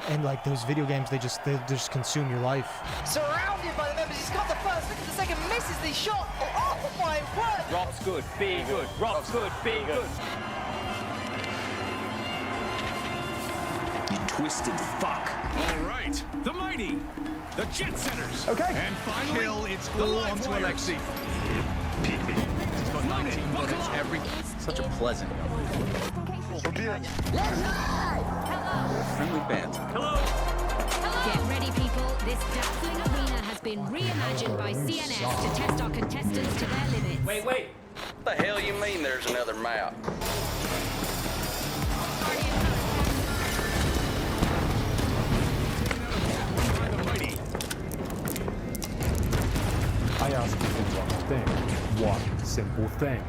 And like those video games, they just consume your life. Surrounded by the members, he's got the first, look at the second, misses the shot. Oh my word! Rob's good, be good. Rob's good, be good. You twisted fuck. All right, the mighty, the Jet Setters. Okay. And finally, Kill, it's the all on to Live Alexi. He's got 19 bullets every... Such a pleasant. Friendly banter. Get ready, people. This dazzling arena has been reimagined by CNS to test our contestants to their limits. Wait. What the hell you mean there's another map? The mighty. I ask you for one thing. One simple thing.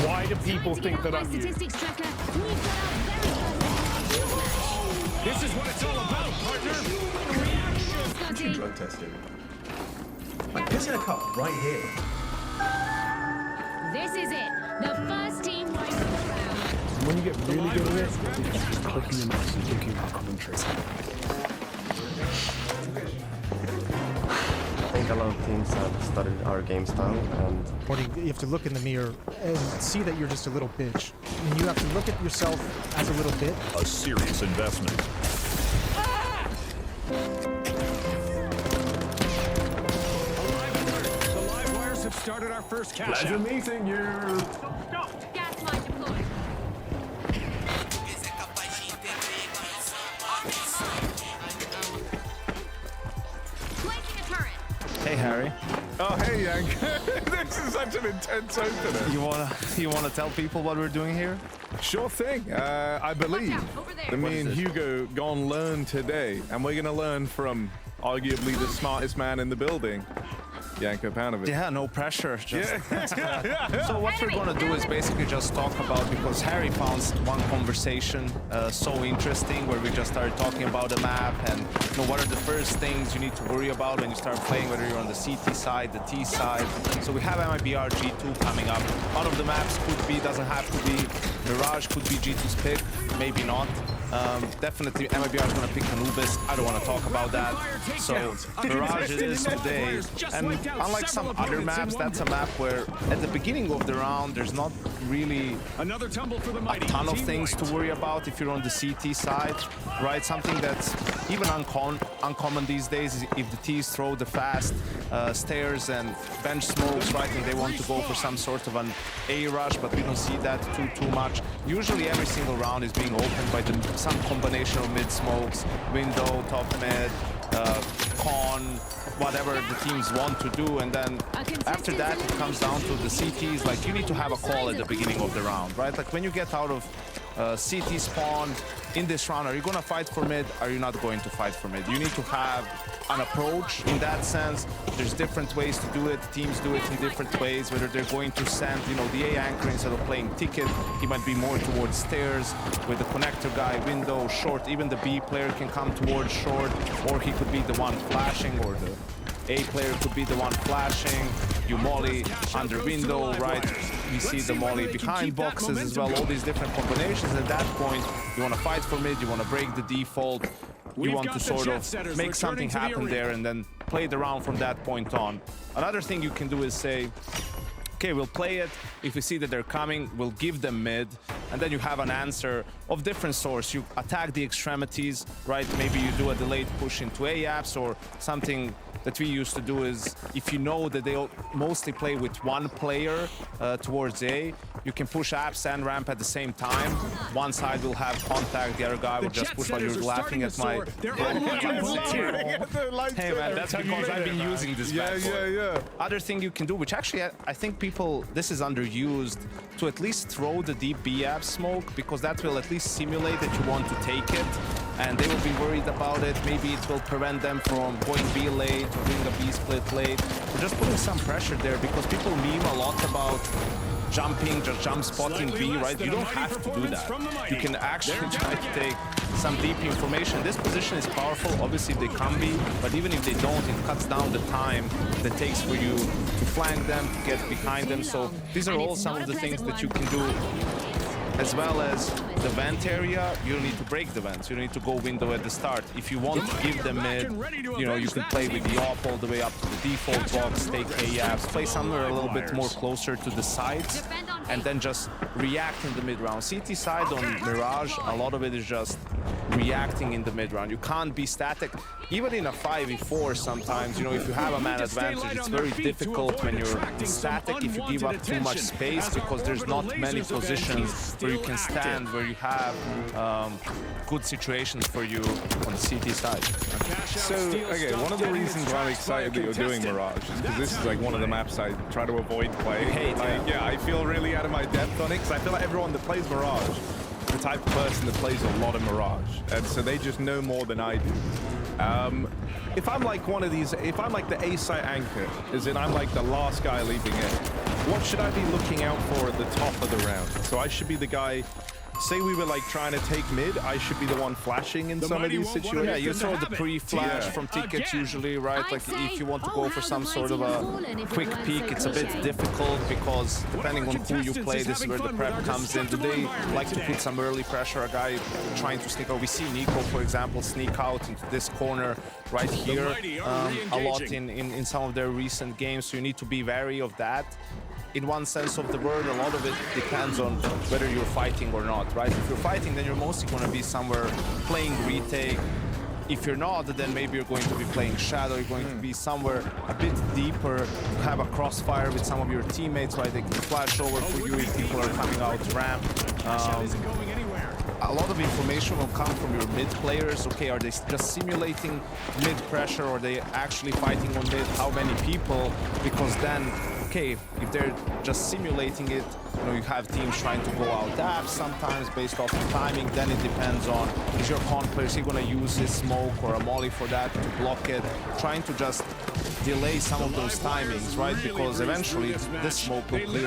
Why do people think that I'm you? Statistics tracker. We've got our very first This is what it's all about, partner. Reaction. Scotty. Drug testing. I'm pissing a cup right here. This is it. The first team wipes the round. When you get really good at it, it's just clicking your mouse and thinking about commentary. I think a lot of teams have studied our game style, and You have to look in the mirror and see that you're just a little bitch. And you have to look at yourself as a little bit. A serious investment. The live wires have started our first cash Pleasure out. meeting you. Gas line deployed. Placing a turret. Hey Harry, Oh, hey, Yank. This is such an intense opener. you wanna tell people what we're doing here? Sure thing. I believe Watch out, over there. that me What is and it? Hugo gonna learn today, and we're gonna learn from arguably the smartest man in the building, Yanko Panovich. Yeah, no pressure. Just Yeah. So what we're gonna do is basically just talk about, because Harry found one conversation so interesting where we just started talking about the map and what are the first things you need to worry about when you start playing, whether you're on the CT side, the T side. So we have MIBR G2 coming up. One of the maps could be, doesn't have to be. Mirage could be G2's pick, maybe not. Definitely MIBR is gonna pick Anubis. I don't want to talk about that. So Mirage it is today. And unlike some other maps, that's a map where at the beginning of the round there's not really Another tumble for the a mighty. ton of Team things wiped. to worry about if you're on the CT side, right? Something that's even uncommon these days is if the T's throw the fast stairs and bench smokes, right? And they want to go for some sort of an A rush, but we don't see that too much. Usually every single round is being opened by some combination of mid smokes, window, top mid, con, whatever the teams want to do, and then after that it comes down to the CTs. Like, you need to have a call at the beginning of the round, right? Like, when you get out of CT spawn in this round, are you gonna fight for mid? Are you not going to fight for mid? You need to have an approach in that sense. There's different ways to do it. Teams do it in different ways, whether they're going to send, the A anchor instead of playing ticket. He might be more towards stairs with the connector guy, window, short. Even the B player can come towards short, or he could be the one flashing, or the A player could be the one flashing. You molly under window, right? We see the molly behind boxes as well. All these different combinations. At that point, you want to fight for mid. You want to break the default. You want to sort of make something happen there and then play the round from that point on. Another thing you can do is say, okay, we'll play it. If we see that they're coming, we'll give them mid, and then you have an answer of different sorts. You attack the extremities, right? Maybe you do a delayed push into A apps, or something that we used to do is, if you know that they mostly play with one player towards A, you can push apps and ramp at the same time. One side will have contact, the other guy will just push while you're laughing at my... Hey man, that's because I've been using this map. Yeah. Other thing you can do, which actually I think people, this is underused, to at least throw the deep B app smoke, because that will at least simulate that you want to take it, and they will be worried about it. Maybe it will prevent them from going B late or doing a B split late. We're just putting some pressure there, because people meme a lot about jumping, just jump spotting B, right? You don't have to do that. You can actually try to take some deep information. This position is powerful, obviously if they come B, but even if they don't, it cuts down the time that takes for you to flank them, to get behind them. So these are all some of the things that you can do. As well as the vent area, you don't need to break the vents. You don't need to go window at the start. If you want to give them mid, you know, you can play with the AWP all the way up to the default box, take AFs, play somewhere a little bit more closer to the sides, and then just react in the mid round. CT side on Mirage, a lot of it is just reacting in the mid round. You can't be static. Even in a 5v4 sometimes, you know, if you have a man advantage, it's very difficult when you're static if you give up too much space, because there's not many positions where you can stand, where you have good situations for you on the CT side. So, okay, one of the reasons why I'm excited that you're doing Mirage is because this is like one of the maps I try to avoid playing. Yeah, I feel really out of my depth on it, because I feel like everyone that plays Mirage is the type of person that plays a lot of Mirage, and so they just know more than I do. If I'm like one of these, if I'm like the A site anchor, as in I'm like the last guy leaving it, what should I be looking out for at the top of the round? So I should be the guy, say we were like trying to take mid, I should be the one flashing in some of these situations. Yeah, you throw the pre-flash from tickets usually, right? Like if you want to go for some sort of a quick peek, it's a bit difficult because depending on who you play, this is where the prep comes in. Do they like to put some early pressure? A guy trying to sneak out. We see Nico, for example, sneak out into this corner right here a lot in some of their recent games, so you need to be wary of that. In one sense of the word, a lot of it depends on whether you're fighting or not, right? If you're fighting, then you're mostly going to be somewhere playing retake. If you're not, then maybe you're going to be playing Shadow, you're going to be somewhere a bit deeper, have a crossfire with some of your teammates, right? They can flash over for you if people are coming out ramp. A lot of information will come from your mid players. Okay, are they just simulating mid pressure, or are they actually fighting on mid? How many people? Because then, okay, if they're just simulating it, you know, you have teams trying to go out apps sometimes based off the timing. Then it depends on, is your con player, is he going to use his smoke or a molly for that to block it? Trying to just delay some of those timings, right? Because eventually this smoke will clear